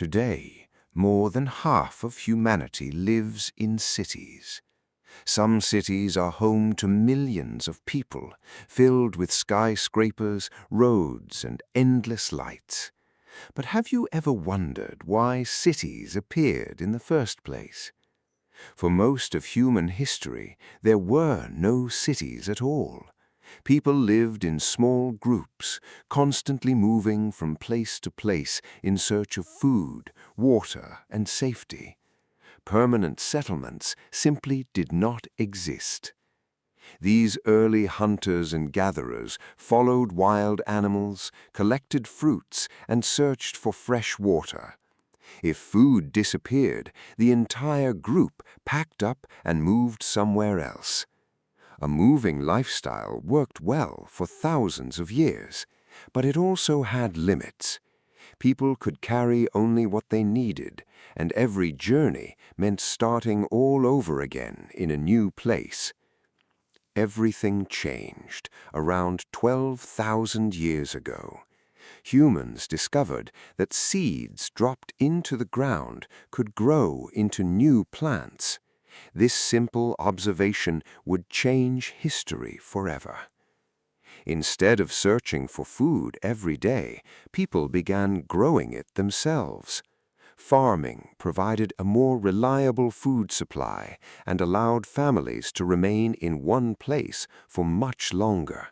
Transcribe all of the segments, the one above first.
Today, more than half of humanity lives in cities. Some cities are home to millions of people, filled with skyscrapers, roads, and endless lights. But have you ever wondered why cities appeared in the first place? For most of human history, there were no cities at all. People lived in small groups, constantly moving from place to place in search of food, water, and safety. Permanent settlements simply did not exist. These early hunters and gatherers followed wild animals, collected fruits, and searched for fresh water. If food disappeared, the entire group packed up and moved somewhere else. A moving lifestyle worked well for thousands of years, but it also had limits. People could carry only what they needed, and every journey meant starting all over again in a new place. Everything changed around 12,000 years ago. Humans discovered that seeds dropped into the ground could grow into new plants. This simple observation would change history forever. Instead of searching for food every day, people began growing it themselves. Farming provided a more reliable food supply and allowed families to remain in one place for much longer.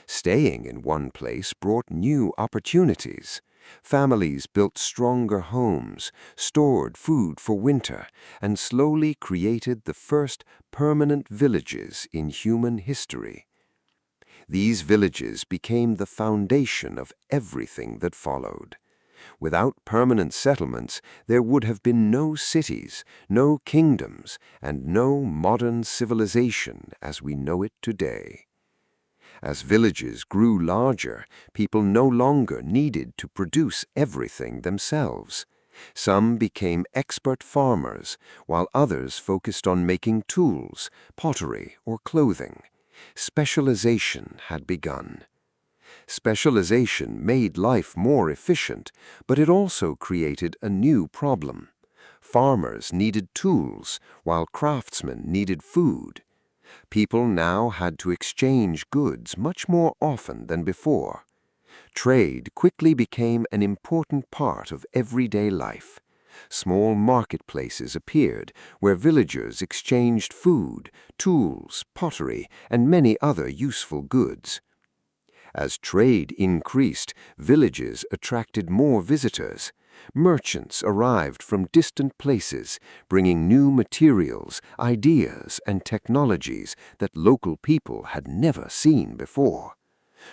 Staying in one place brought new opportunities. Families built stronger homes, stored food for winter, and slowly created the first permanent villages in human history. These villages became the foundation of everything that followed. Without permanent settlements, there would have been no cities, no kingdoms, and no modern civilization as we know it today. As villages grew larger, people no longer needed to produce everything themselves. Some became expert farmers, while others focused on making tools, pottery, or clothing. Specialization had begun. Specialization made life more efficient, but it also created a new problem. Farmers needed tools, while craftsmen needed food. People now had to exchange goods much more often than before. Trade quickly became an important part of everyday life. Small marketplaces appeared where villagers exchanged food, tools, pottery, and many other useful goods. As trade increased, villages attracted more visitors. Merchants arrived from distant places, bringing new materials, ideas, and technologies that local people had never seen before.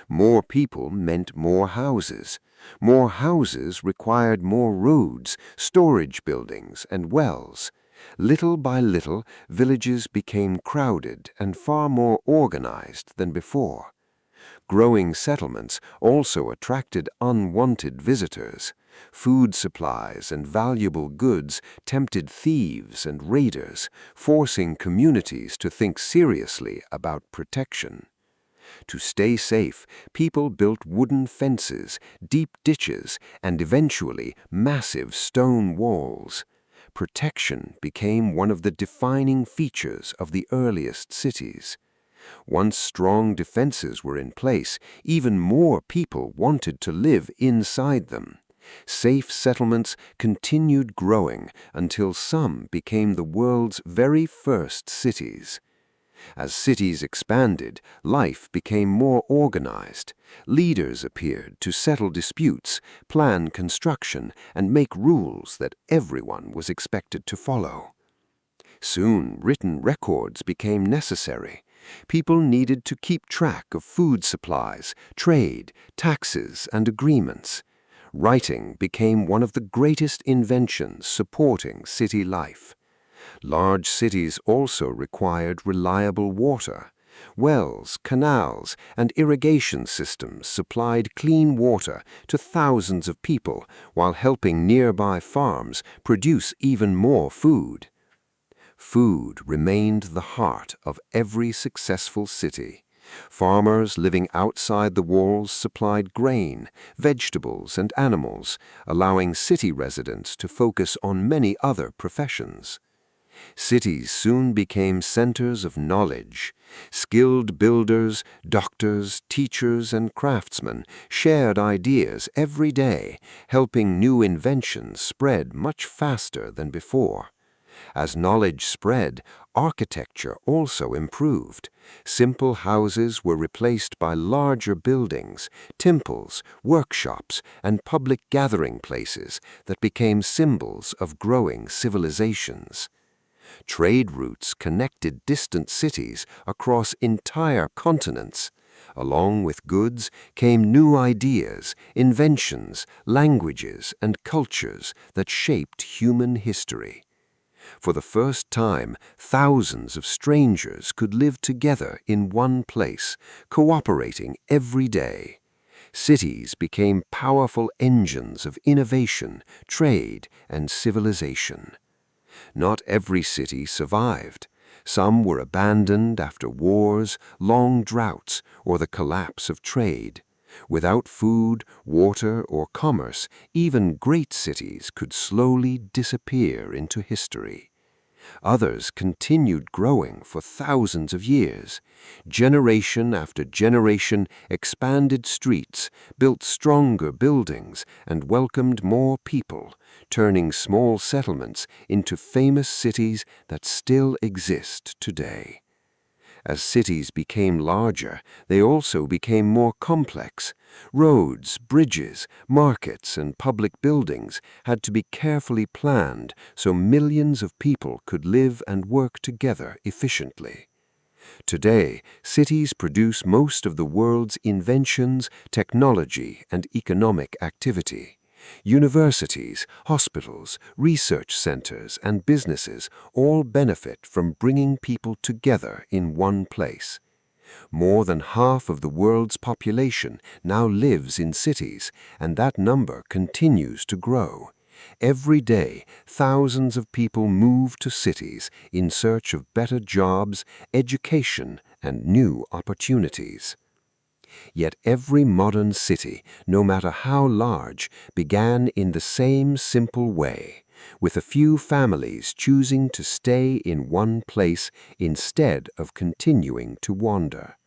More people meant more houses. More houses required more roads, storage buildings, and wells. Little by little, villages became crowded and far more organized than before. Growing settlements also attracted unwanted visitors. Food supplies and valuable goods tempted thieves and raiders, forcing communities to think seriously about protection. To stay safe, people built wooden fences, deep ditches, and eventually massive stone walls. Protection became one of the defining features of the earliest cities. Once strong defenses were in place, even more people wanted to live inside them. Safe settlements continued growing until some became the world's very first cities. As cities expanded, life became more organized. Leaders appeared to settle disputes, plan construction, and make rules that everyone was expected to follow. Soon, written records became necessary. People needed to keep track of food supplies, trade, taxes, and agreements. Writing became one of the greatest inventions supporting city life. Large cities also required reliable water. Wells, canals, and irrigation systems supplied clean water to thousands of people while helping nearby farms produce even more food. Food remained the heart of every successful city. Farmers living outside the walls supplied grain, vegetables, and animals, allowing city residents to focus on many other professions. Cities soon became centers of knowledge. Skilled builders, doctors, teachers, and craftsmen shared ideas every day, helping new inventions spread much faster than before. As knowledge spread, architecture also improved. Simple houses were replaced by larger buildings, temples, workshops, and public gathering places that became symbols of growing civilizations. Trade routes connected distant cities across entire continents. Along with goods came new ideas, inventions, languages, and cultures that shaped human history. For the first time, thousands of strangers could live together in one place, cooperating every day. Cities became powerful engines of innovation, trade, and civilization. Not every city survived. Some were abandoned after wars, long droughts, or the collapse of trade. Without food, water, or commerce, even great cities could slowly disappear into history. Others continued growing for thousands of years. Generation after generation expanded streets, built stronger buildings, and welcomed more people, turning small settlements into famous cities that still exist today. As cities became larger, they also became more complex. Roads, bridges, markets, and public buildings had to be carefully planned so millions of people could live and work together efficiently. Today, cities produce most of the world's inventions, technology, and economic activity. Universities, hospitals, research centers, and businesses all benefit from bringing people together in one place. More than half of the world's population now lives in cities, and that number continues to grow. Every day, thousands of people move to cities in search of better jobs, education, and new opportunities. Yet every modern city, no matter how large, began in the same simple way, with a few families choosing to stay in one place instead of continuing to wander.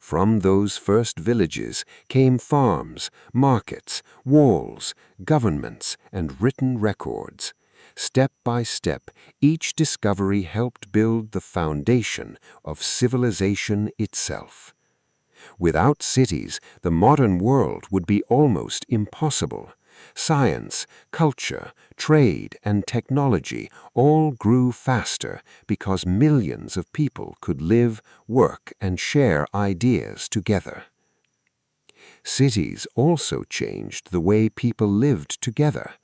From those first villages came farms, markets, walls, governments, and written records. Step by step, each discovery helped build the foundation of civilization itself. Without cities, the modern world would be almost impossible. Science, culture, trade, and technology all grew faster because millions of people could live, work, and share ideas together. Cities also changed the way people lived together.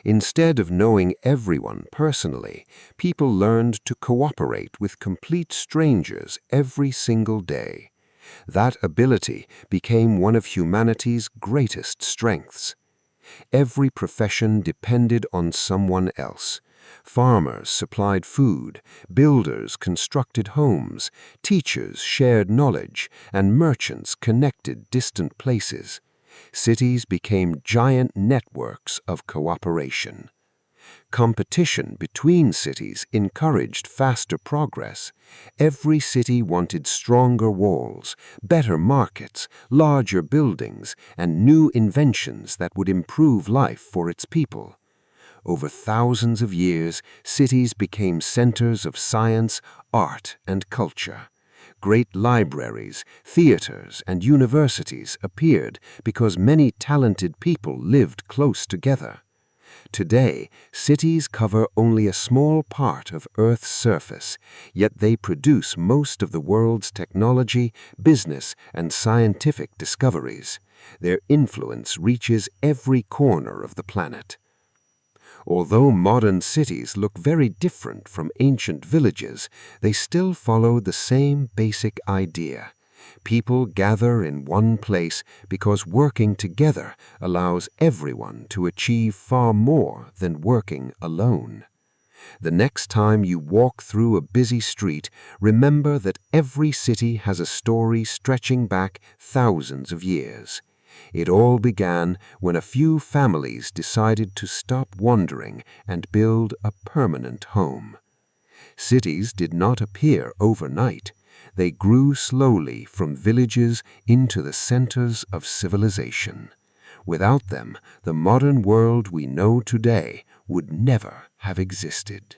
Instead of knowing everyone personally, people learned to cooperate with complete strangers every single day. That ability became one of humanity's greatest strengths. Every profession depended on someone else. Farmers supplied food, builders constructed homes, teachers shared knowledge, and merchants connected distant places. Cities became giant networks of cooperation. Competition between cities encouraged faster progress. Every city wanted stronger walls, better markets, larger buildings, and new inventions that would improve life for its people. Over thousands of years, cities became centers of science, art, and culture. Great libraries, theaters, and universities appeared because many talented people lived close together. Today, cities cover only a small part of Earth's surface, yet they produce most of the world's technology, business, and scientific discoveries. Their influence reaches every corner of the planet. Although modern cities look very different from ancient villages, they still follow the same basic idea. People gather in one place because working together allows everyone to achieve far more than working alone. The next time you walk through a busy street, remember that every city has a story stretching back thousands of years. It all began when a few families decided to stop wandering and build a permanent home. Cities did not appear overnight. They grew slowly from villages into the centers of civilization. Without them, the modern world we know today would never have existed.